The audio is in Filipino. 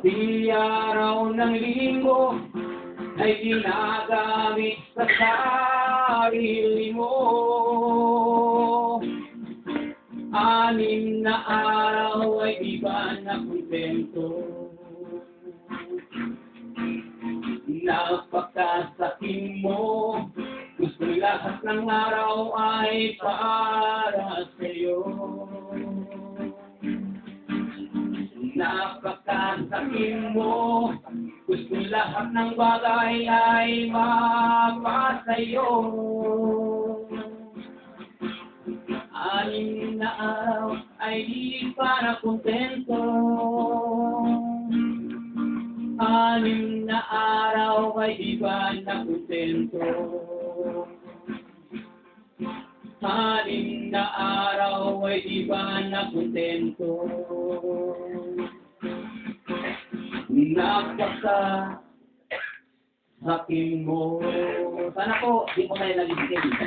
Pati araw ng linggo ay ginagamit sa sarili mo. 6 na araw ay di ba na kontento? Napakasakin mo, gusto lahat ng araw ay para sa'yo. Napakasakin mo, gusto lahat ng bagay ay mapasayo. 6 na araw ay di para kontento. 6 na araw ay di ba na kontento? 6 na araw ay di ba na kontento? Napakasakin mo. Sana po, di po kayo nag-isip.